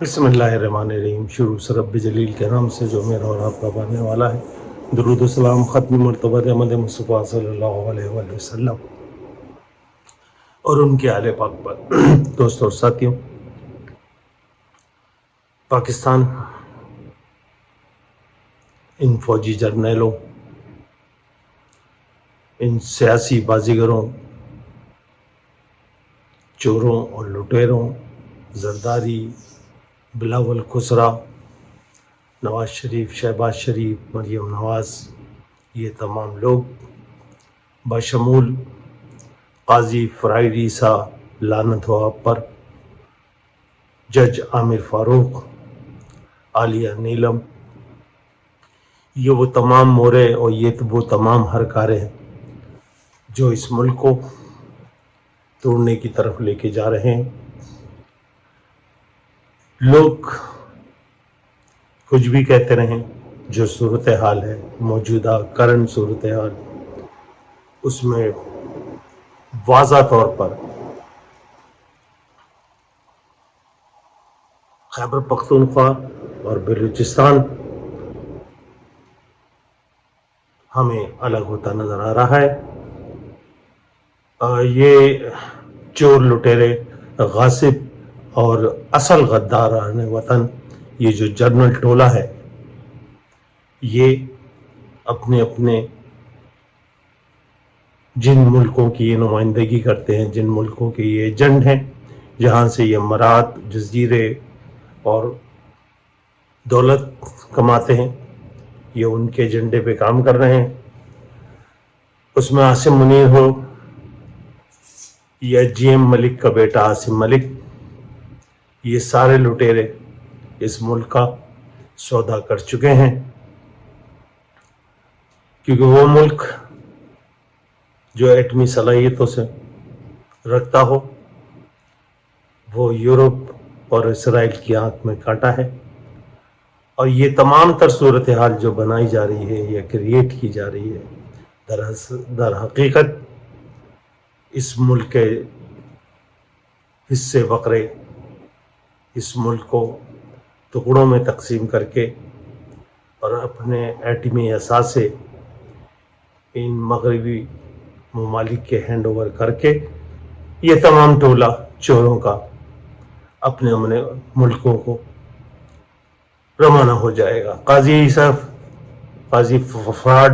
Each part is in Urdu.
بسم اللہ الرحمن الرحیم۔ شروع سے رب جلیل کے نام سے جو میرا اور آپ کا بننے والا ہے۔ درود و سلام ختم مرتبہ احمد مصطفیٰ صلی اللہ علیہ وآلہ وسلم اور ان کے آل پاک پر۔ دوستوں اور ساتھیوں، پاکستان ان فوجی جرنیلوں، ان سیاسی بازیگروں، چوروں اور لٹیروں، زرداری، بلاول کھسرا، نواز شریف، شہباز شریف، مریم نواز، یہ تمام لوگ بشمول قاضی فرائڈ عیسیٰ لعنت ہو آپ پر، جج عامر فاروق، عالیہ نیلم، یہ وہ تمام مورے اور یہ وہ تمام ہرکارے ہیں جو اس ملک کو توڑنے کی طرف لے کے جا رہے ہیں۔ لوگ کچھ بھی کہتے رہیں، جو صورتحال ہے موجودہ کرنٹ صورتحال، اس میں واضح طور پر خیبر پختونخوا اور بلوچستان ہمیں الگ ہوتا نظر آ رہا ہے۔ یہ چور لٹیرے، غاصب اور اصل غداران وطن، یہ جو جرنل ٹولہ ہے، یہ اپنے اپنے جن ملکوں کی یہ نمائندگی کرتے ہیں، جن ملکوں کے یہ ایجنٹ ہیں، جہاں سے یہ امارات، جزیرے اور دولت کماتے ہیں، یہ ان کے ایجنڈے پہ کام کر رہے ہیں۔ اس میں عاصم منیر ہو یا جی ایم ملک کا بیٹا عاصم ملک، یہ سارے لٹیرے اس ملک کا سودا کر چکے ہیں، کیونکہ وہ ملک جو ایٹمی صلاحیتوں سے رکھتا ہو، وہ یورپ اور اسرائیل کی آنکھ میں کانٹا ہے۔ اور یہ تمام تر صورتحال جو بنائی جا رہی ہے یا کریٹ کی جا رہی ہے، در حقیقت اس ملک کے حصے بقرے، اس ملک کو ٹکڑوں میں تقسیم کر کے اور اپنے ایٹمی اثاثے ان مغربی ممالک کے ہینڈ اوور کر کے، یہ تمام ٹولہ چوروں کا اپنے ملکوں کو روانہ ہو جائے گا۔ قاضی فرائڈ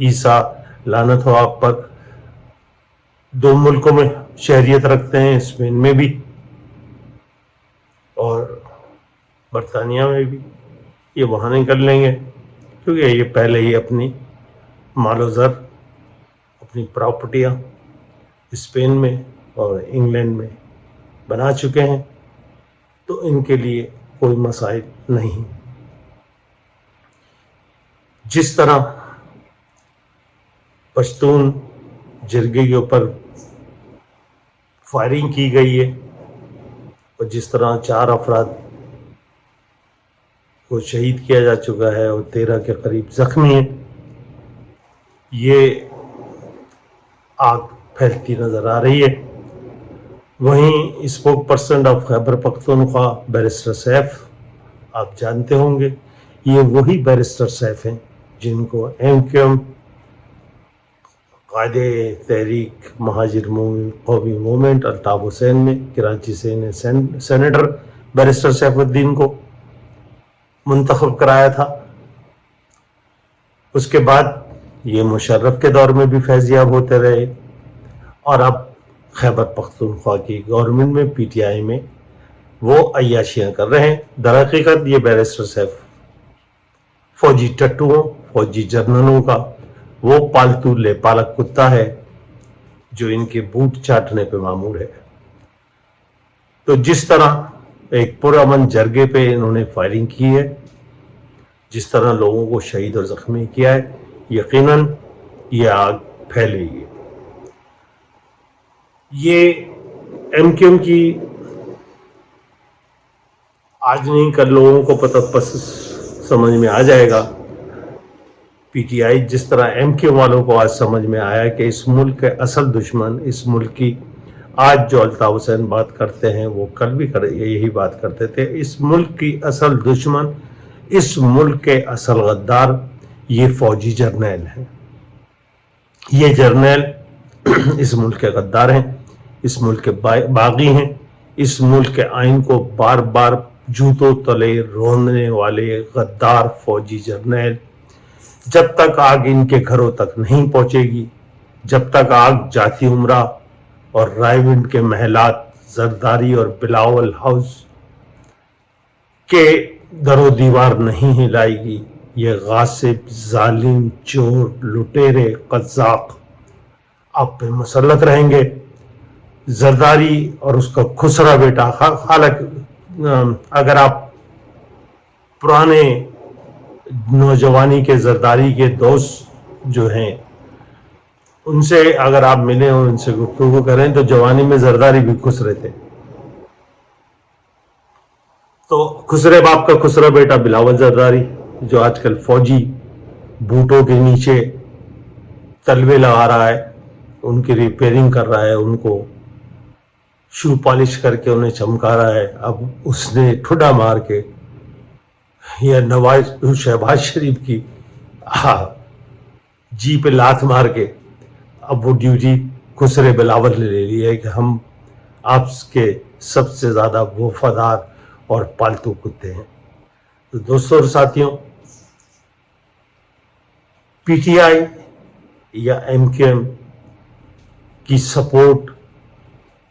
عیسیٰ لعنت ہو آپ پر، دو ملکوں میں شہریت رکھتے ہیں، اسپین میں بھی اور برطانیہ میں بھی۔ یہ وہاں نہیں کر لیں گے کیونکہ یہ پہلے ہی اپنی مال و زر، اپنی پراپرٹیاں اسپین میں اور انگلینڈ میں بنا چکے ہیں، تو ان کے لیے کوئی مسائل نہیں۔ جس طرح پشتون جرگے کے اوپر فائرنگ کی گئی ہے اور جس طرح 4 افراد کو شہید کیا جا چکا ہے اور 13 کے قریب زخمی ہیں، یہ آگ پھیلتی نظر آ رہی ہے۔ وہیں spokesperson of Khyber Pakhtunkhwa barrister Saif, آپ جانتے ہوں گے، یہ وہی بیرسٹر سیف ہیں جن کو ایم کیو ایم قائد تحریک مہاجر قومی موومنٹ الطاف حسین نے کراچی سے سینیٹر بیرسٹر سیف الدین کو منتخب کرایا تھا۔ اس کے بعد یہ مشرف کے دور میں بھی فیضیاب ہوتے رہے، اور اب خیبر پختونخوا کی گورنمنٹ میں، پی ٹی آئی میں، وہ عیاشیاں کر رہے ہیں۔ در حقیقت یہ بیرسٹر سیف فوجی ٹٹوؤں، فوجی جرنلوں کا وہ پالتو لے پالک کتا ہے جو ان کے بوٹ چاٹنے پہ معمور ہے۔ تو جس طرح ایک پرامن جرگے پہ انہوں نے فائرنگ کی ہے، جس طرح لوگوں کو شہید اور زخمی کیا ہے، یقیناً یہ آگ پھیلے گی۔ یہ ایم کیو ایم کی آج نہیں کل لوگوں کو پتہ سمجھ میں آ جائے گا، پی ٹی آئی جس طرح ایم کیو والوں کو آج سمجھ میں آیا کہ اس ملک کے اصل دشمن، اس ملک کی آج جو الطاف حسین بات کرتے ہیں وہ کل بھی یہی بات کرتے تھے. اس ملک کی اصل دشمن، اس ملک کے اصل غدار یہ فوجی جرنیل ہیں. یہ جرنیل اس ملک کے غدار ہیں، اس ملک کے باغی ہیں، اس ملک کے آئین کو بار بار جوتوں تلے رونے والے غدار فوجی جرنیل. جب تک آگ ان کے گھروں تک نہیں پہنچے گی، جب تک آگ جاتی عمرہ اور رائے ونڈ کے محلات، زرداری اور بلاول ہاؤس کے در و دیوار نہیں ہلائے گی، یہ غاصب، ظالم، چور، لٹیرے، قزاق آپ پہ مسلط رہیں گے. زرداری اور اس کا خسرا بیٹا، حالانکہ اگر آپ پرانے نوجوانی کے زرداری کے دوست جو ہیں ان سے اگر آپ ملیں اور ان سے گفتگو کریں تو جوانی میں زرداری بھی خسرے تھے. تو خسرے باپ کا خسرا بیٹا بلاول زرداری جو آج کل فوجی بوٹوں کے نیچے تلوے لگا رہا ہے، ان کی ریپیئرنگ کر رہا ہے، ان کو شو پالش کر کے انہیں چمکا رہا ہے. اب اس نے ٹھڈا مار کے یا شہباز شریف کی جی پہ لات مار کے اب وہ ڈیوٹی خسرے بلاول نے لے لی ہے کہ ہم آپ کے سب سے زیادہ وفادار اور پالتو کتے ہیں. تو دوستوں اور ساتھیوں، پی ٹی آئی یا ایم کیو ایم کی سپورٹ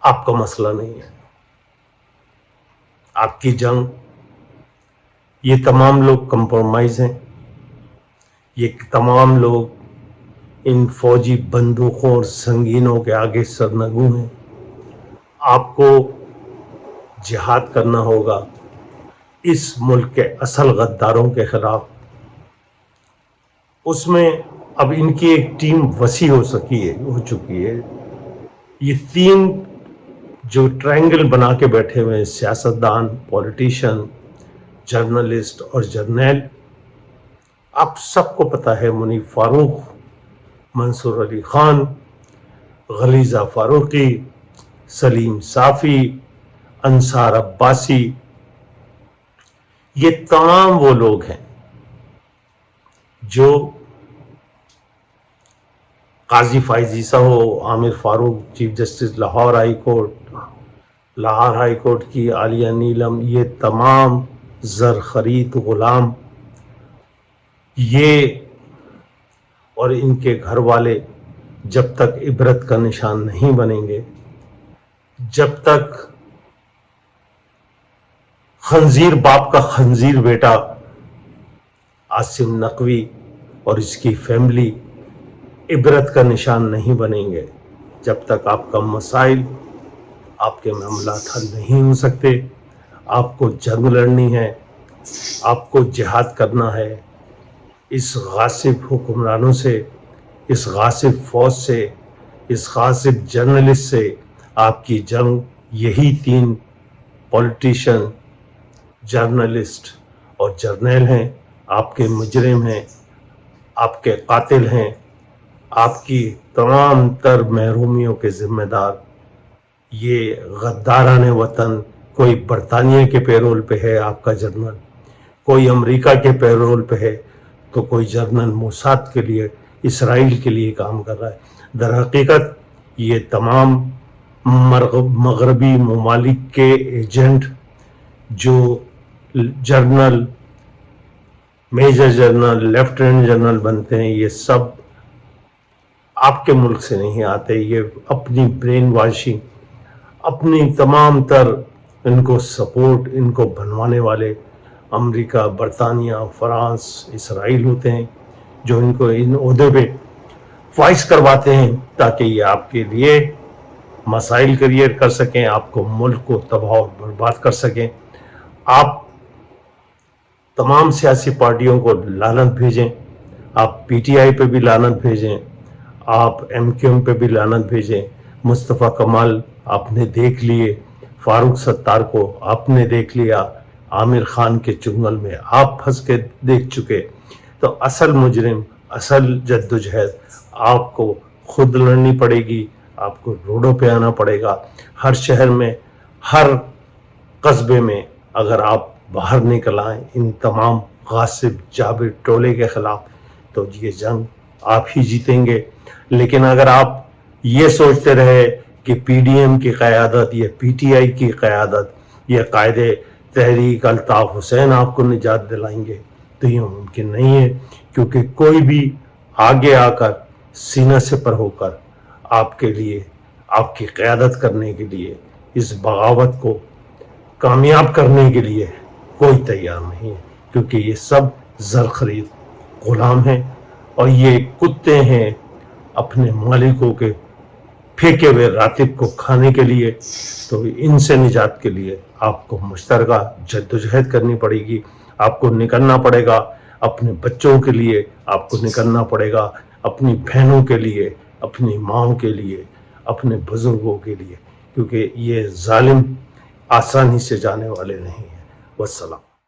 آپ کا مسئلہ نہیں ہے. آپ کی جنگ، یہ تمام لوگ کمپرومائز ہیں، یہ تمام لوگ ان فوجی بندوقوں اور سنگینوں کے آگے سرنگوں ہیں. آپ کو جہاد کرنا ہوگا اس ملک کے اصل غداروں کے خلاف. اس میں اب ان کی ایک ٹیم وسیع ہو چکی ہے. یہ تین جو ٹرائنگل بنا کے بیٹھے ہوئے ہیں، سیاستدان، پولیٹیشین، جرنلسٹ اور جرنیل، آپ سب کو پتا ہے منیب فاروق، منصور علی خان، غلیظہ فاروقی، سلیم صافی، انصار عباسی، یہ تمام وہ لوگ ہیں جو قاضی فائز عیسیٰ ہو، Aamir Farooq chief justice Lahore high court کی عالیہ نیلم، یہ تمام زرخرید غلام، یہ اور ان کے گھر والے جب تک عبرت کا نشان نہیں بنیں گے، جب تک خنزیر باپ کا خنزیر بیٹا عاصم نقوی اور اس کی فیملی عبرت کا نشان نہیں بنیں گے، جب تک آپ کا مسائل، آپ کے معاملات حل نہیں ہو سکتے. آپ کو جنگ لڑنی ہے، آپ کو جہاد کرنا ہے اس غاصب حکمرانوں سے، اس غاصب فوج سے، اس غاصب جرنلسٹ سے. آپ کی جنگ یہی تین پولیٹیشین، جرنلسٹ اور جرنیل ہیں. آپ کے مجرم ہیں، آپ کے قاتل ہیں، آپ کی تمام تر محرومیوں کے ذمہ دار یہ غداران وطن. کوئی برطانیہ کے پیرول پہ ہے آپ کا جرنل، کوئی امریکہ کے پیرول پہ ہے، تو کوئی جرنل موساد کے لیے، اسرائیل کے لیے کام کر رہا ہے. در حقیقت یہ تمام مغربی ممالک کے ایجنٹ جو general, major general, lieutenant general بنتے ہیں، یہ سب آپ کے ملک سے نہیں آتے. یہ اپنی برین واشنگ، اپنی تمام تر ان کو سپورٹ، ان کو بنوانے والے امریکہ، برطانیہ، فرانس، اسرائیل ہوتے ہیں، جو ان کو ان عہدے پہ فائز کرواتے ہیں تاکہ یہ آپ کے لیے مسائل کریٹ کر سکیں، آپ کو ملک کو تباہ و برباد کر سکیں. آپ تمام سیاسی پارٹیوں کو لعنت بھیجیں، آپ پی ٹی آئی پہ بھی لعنت بھیجیں، آپ ایم کیو ایم پہ بھی لعنت بھیجیں. مصطفیٰ کمال آپ نے دیکھ لیے، فاروق ستار کو آپ نے دیکھ لیا، عامر خان کے چنگل میں آپ پھنس کے دیکھ چکے. تو اصل مجرم، اصل جدوجہد آپ کو خود لڑنی پڑے گی، آپ کو روڈوں پہ آنا پڑے گا. ہر شہر میں، ہر قصبے میں اگر آپ باہر نکل آئیں ان تمام غاصب جابر ٹولے کے خلاف تو یہ جنگ آپ ہی جیتیں گے. لیکن اگر آپ یہ سوچتے رہے کہ پی ڈی ایم کی قیادت یا پی ٹی آئی کی قیادت یا قائد تحریک الطاف حسین آپ کو نجات دلائیں گے تو یہ ممکن نہیں ہے، کیونکہ کوئی بھی آگے آ کر سینہ سپر ہو کر آپ کے لیے، آپ کی قیادت کرنے کے لیے، اس بغاوت کو کامیاب کرنے کے لیے کوئی تیار نہیں ہے، کیونکہ یہ سب زر خرید غلام ہیں اور یہ کتے ہیں اپنے مالکوں کے پھینکے ہوئے راتب کو کھانے کے لیے. تو ان سے نجات کے لیے آپ کو مشترکہ جدوجہد کرنی پڑے گی. آپ کو نکلنا پڑے گا، اپنے بچوں کے لیے آپ کو نکلنا پڑے گا، اپنی بہنوں کے لیے، اپنی ماں کے لیے، اپنے بزرگوں کے لیے، کیونکہ یہ ظالم آسانی سے جانے والے نہیں ہیں. والسلام.